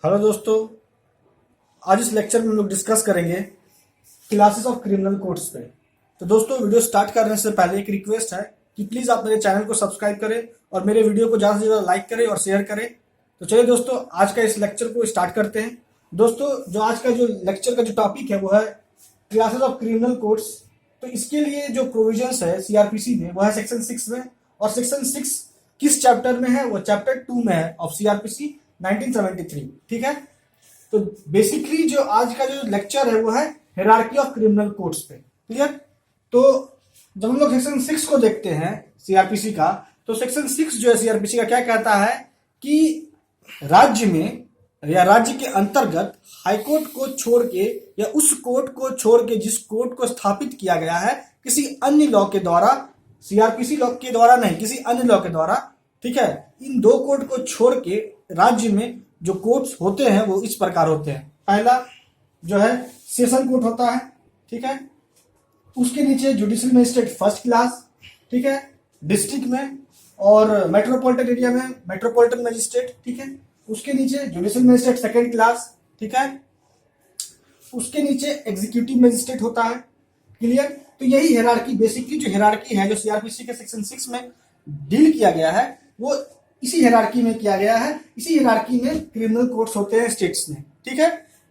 Hello दोस्तों। आज इस लेक्चर में हम लोग डिस्कस करेंगे क्लासेस ऑफ क्रिमिनल कोड्स पे। तो दोस्तों, वीडियो स्टार्ट करने से पहले एक रिक्वेस्ट है कि प्लीज़ आप मेरे चैनल को सब्सक्राइब करें और मेरे वीडियो को ज़्यादा से ज़्यादा लाइक करें और शेयर करें। तो चलिए दोस्तों, आज का इस लेक्चर को स्टार्ट करते हैं। दोस्तों, जो आज का जो लेक्चर का जो टॉपिक है वो है क्लासेस ऑफ क्रिमिनल कोड्स। तो इसके लिए जो प्रोविजंस है सीआरपीसी में वो है सेक्शन 6 में, और सेक्शन 6 किस चैप्टर में है? वो चैप्टर 2 में है ऑफ सीआरपीसी 1973। ठीक है। तो बेसिकली जो आज का जो लेक्चर है वो है हायरार्की ऑफ क्रिमिनल कोड्स पे। क्लियर? तो जब हम लोग सेक्शन 6 को देखते हैं सीआरपीसी का, तो सेक्शन 6 जो है सीआरपीसी का क्या कहता है कि राज्य में या राज्य के अंतर्गत हाईकोर्ट को छोड़ के या उस कोर्ट को छोड़ के जिस कोर्ट को स्थापित किया गया है किसी अन्य लॉ के द्वारा, सीआरपीसी लॉ के द्वारा नहीं, किसी अन्य लॉ के द्वारा। ठीक है। इन दो कोर्ट को छोड़ के राज्य में जो कोर्ट्स होते हैं वो इस प्रकार होते हैं। पहला जो है सेशन कोर्ट होता है। ठीक है। उसके नीचे जुडिशियल मजिस्ट्रेट फर्स्ट क्लास। ठीक है। डिस्ट्रिक्ट में और मेट्रोपॉलिटन एरिया में मेट्रोपॉलिटन मजिस्ट्रेट। ठीक है। उसके नीचे जुडिशियल मजिस्ट्रेट सेकंड क्लास। ठीक है। उसके नीचे एग्जीक्यूटिव मजिस्ट्रेट होता है। क्लियर? तो यही हायरार्की, बेसिकली जो हायरार्की है जो सीआरपीसी के सेक्शन 6 में डील किया गया है वो इसी हायरार्की में किया गया है। इसी हायरार्की में क्रिमिनल कोर्ट्स होते हैं स्टेट्स में। ठीक है।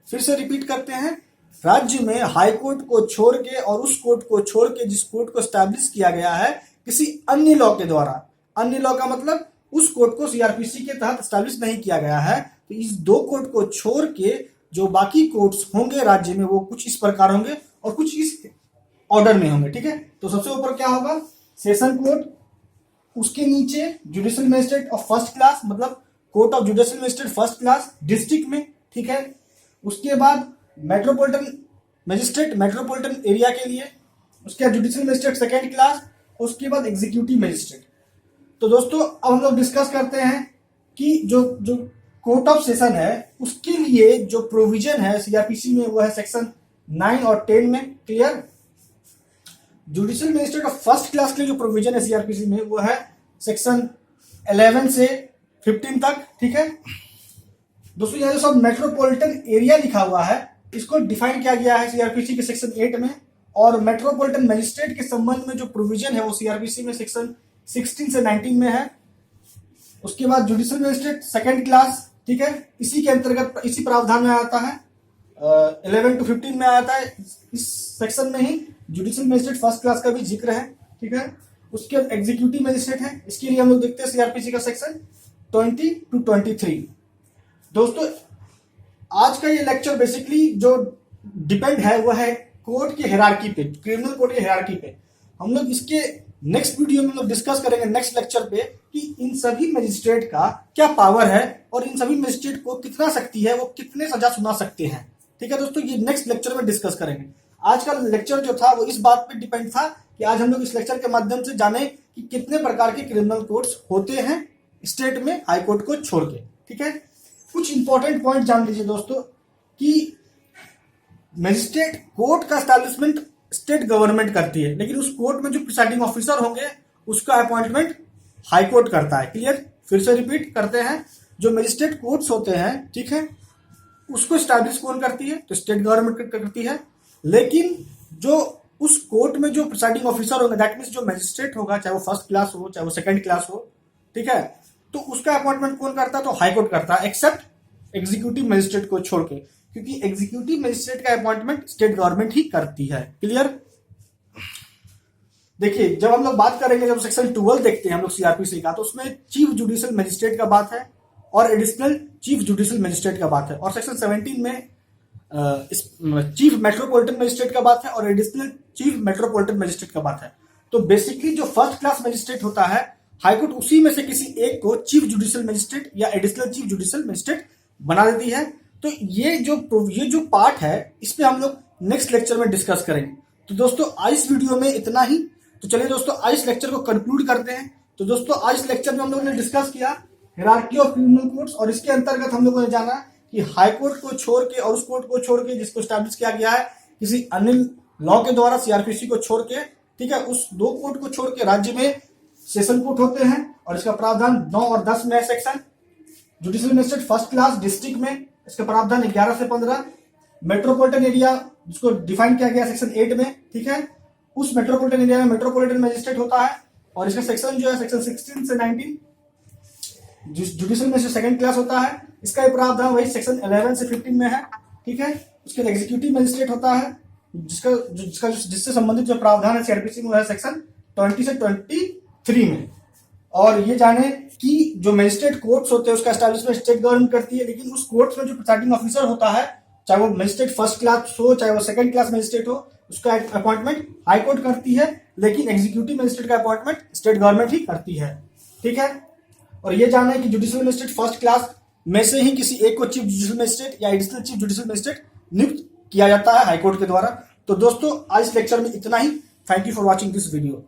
फिर से रिपीट करते हैं। राज्य में हाई कोर्ट को छोड़ के और उस कोर्ट को छोड़ के जिस कोर्ट को स्टैब्लिश किया गया है किसी अन्य लॉ के द्वारा, अन्य लॉ का मतलब उस कोर्ट को सीआरपीसी के तहत स्टैब्लिश नहीं किया गया है, तो इस दो कोर्ट को छोड़ के जो बाकी कोर्ट्स होंगे राज्य में वो कुछ इस प्रकार होंगे और कुछ इस ऑर्डर में होंगे। ठीक है। तो सबसे ऊपर क्या होगा? सेशन कोर्ट, उसके नीचे judicial magistrate of first class, मतलब court of judicial magistrate first class district में। ठीक है। उसके बाद मेट्रोपॉलिटन मजिस्ट्रेट मेट्रोपॉलिटन एरिया के लिए, उसके बाद जुडिशियल मजिस्ट्रेट सेकंड क्लास, उसके बाद एग्जीक्यूटिव मजिस्ट्रेट। तो दोस्तों, अब हम लोग डिस्कस करते हैं कि जो जो कोर्ट ऑफ सेशन है उसके लिए जो प्रोविजन है सीआरपीसी में वो है सेक्शन 9 और 10 में। Clear? Judicial magistrate of first class के लिए जो प्रोविजन है सीआरपीसी में वो है सेक्शन 11 से 15 तक। ठीक है। दोस्तों, यहाँ जो सब मेट्रोपॉलिटन एरिया लिखा हुआ है इसको डिफाइन किया गया है सीआरपीसी के सेक्शन 8 में, और मेट्रोपॉलिटन मजिस्ट्रेट के संबंध में जो प्रोविजन है वो सीआरपीसी में सेक्शन 16 से 19 में है। उसके बाद जुडिशियल मजिस्ट्रेट सेकंड क्लास, ठीक है, इसी के अंतर्गत इसी प्रावधान में आता है, 11 to 15 में आता है। इस सेक्शन में ही जुडिशियल मजिस्ट्रेट फर्स्ट क्लास का भी जिक्र है। ठीक है। उसके बाद एग्जीक्यूटिव मजिस्ट्रेट है, इसके लिए हम लोग देखते हैं सीआरपीसी का सेक्शन 20 to 23। दोस्तों, आज का ये लेक्चर बेसिकली जो डिपेंड है वो है कोर्ट की हायरार्की पे, क्रिमिनल कोर्ट की हायरार्की पे। हम लोग इसके नेक्स्ट वीडियो में लोग डिस्कस करेंगे नेक्स्ट लेक्चर पे कि इन सभी मजिस्ट्रेट का क्या पावर है और इन सभी मजिस्ट्रेट को कितना शक्ति है, वो कितने सजा सुना सकते हैं। ठीक है दोस्तों, ये नेक्स्ट लेक्चर में डिस्कस करेंगे। आज का लेक्चर जो था वो इस बात पे डिपेंड था कि आज हम लोग इस लेक्चर के माध्यम से जाने कि कितने प्रकार के क्रिमिनल कोर्ट्स होते हैं स्टेट में हाई कोर्ट को छोड़ के। ठीक है। कुछ इंपॉर्टेंट पॉइंट जान लीजिए दोस्तों कि मजिस्ट्रेट कोर्ट का एस्टैब्लिशमेंट स्टेट गवर्नमेंट करती है, लेकिन उस कोर्ट में जो प्रिसाइडिंग ऑफिसर होंगे उसका अपॉइंटमेंट हाई कोर्ट करता है। क्लियर? फिर से रिपीट करते हैं। जो मजिस्ट्रेट कोर्ट्स होते हैं, ठीक है, उसको स्टैब्लिश कौन करती है? तो स्टेट गवर्नमेंट करती है। लेकिन जो उस कोर्ट में जो प्रिसाइडिंग ऑफिसर होगा, दैट मीन्स जो मजिस्ट्रेट होगा, चाहे वो फर्स्ट क्लास हो चाहे वो सेकंड क्लास हो, ठीक है, तो उसका अपॉइंटमेंट कौन करता है? तो हाई कोर्ट करता है, एक्सेप्ट एग्जीक्यूटिव मजिस्ट्रेट को छोड़ के, क्योंकि एग्जीक्यूटिव मजिस्ट्रेट का अपॉइंटमेंट स्टेट गवर्नमेंट ही करती है। क्लियर? देखिए, जब हम लोग बात करेंगे, जब सेक्शन 12 देखते हैं हम लोग सीआरपीसी का, तो उसमें चीफ जुडिशियल मजिस्ट्रेट का बात है और एडिशनल चीफ जुडिशियल मजिस्ट्रेट का बात है, और सेक्शन 17 में चीफ मेट्रोपॉलिटन मजिस्ट्रेट का बात है और एडिशनल चीफ मेट्रोपॉलिटन मजिस्ट्रेट का बात है। तो बेसिकली जो फर्स्ट क्लास मजिस्ट्रेट होता है, हाईकोर्ट उसी में से किसी एक को चीफ जुडिशियल मजिस्ट्रेट या एडिशनल चीफ जुडिशियल मजिस्ट्रेट बना देती है। तो ये जो पार्ट है इस पे हम लोग नेक्स्ट लेक्चर में डिस्कस करेंगे। तो दोस्तों, आज इस वीडियो में इतना ही। तो चलिए दोस्तों, आज इस लेक्चर को कंक्लूड करते हैं। तो दोस्तों, आज इस लेक्चर में हम लोगों ने डिस्कस किया हायरार्की ऑफ क्रिमिनल कोर्ट्स, और इसके अंतर्गत हम लोगों ने जाना कि हाई कोर्ट को छोड़ के और उस कोर्ट को छोड़ के जिसको स्टैब्लिश किया गया है किसी अन्य लॉ के द्वारा, सीआरपीसी को छोड़ के, ठीक है, उस दो कोर्ट को छोड़ के राज्य में सेशन कोर्ट होते हैं, और इसका प्रावधान 9 और 10 में है section. Judicial magistrate first class district में, इसका प्रावधान 11 से 15। मेट्रोपॉलिटन एरिया जिसको डिफाइन किया गया सेक्शन 8 में, ठीक है, उस मेट्रोपॉलिटन एरिया में मेट्रोपॉलिटन मजिस्ट्रेट होता है और इसका सेक्शन जो है सेक्शन 16 से 19 जुडिशियल में सेकंड क्लास होता है। इसका भी प्रावधान वही सेक्शन 11 से 15 में है, ठीक है। उसके बाद एग्जीक्यूटिव मजिस्ट्रेट होता है जिससे संबंधित जो प्रावधान है सीआरपीसी में है सेक्शन 20 से 23 में। और ये जाने कि जो मजिस्ट्रेट कोर्ट्स होते हैं उसका एस्टैब्लिशमेंट स्टेट गवर्नमेंट करती है, लेकिन उस कोर्ट्स में जो प्रिसाइडिंग ऑफिसर होता है, चाहे वो मजिस्ट्रेट फर्स्ट क्लास हो चाहे वो सेकंड क्लास मजिस्ट्रेट हो, उसका अपॉइंटमेंट हाई कोर्ट करती है, लेकिन एग्जीक्यूटिव मजिस्ट्रेट का अपॉइंटमेंट स्टेट गवर्नमेंट ही करती है, ठीक है। और ये जानना है कि जुडिशियल मजिस्ट्रेट फर्स्ट क्लास में से ही किसी एक को चीफ जुडिशियल मजिस्ट्रेट या एडिशनल चीफ जुडिशियल मजिस्ट्रेट नियुक्त किया जाता है हाईकोर्ट के द्वारा। तो दोस्तों आज इस लेक्चर में इतना ही। Thank you for watching this video.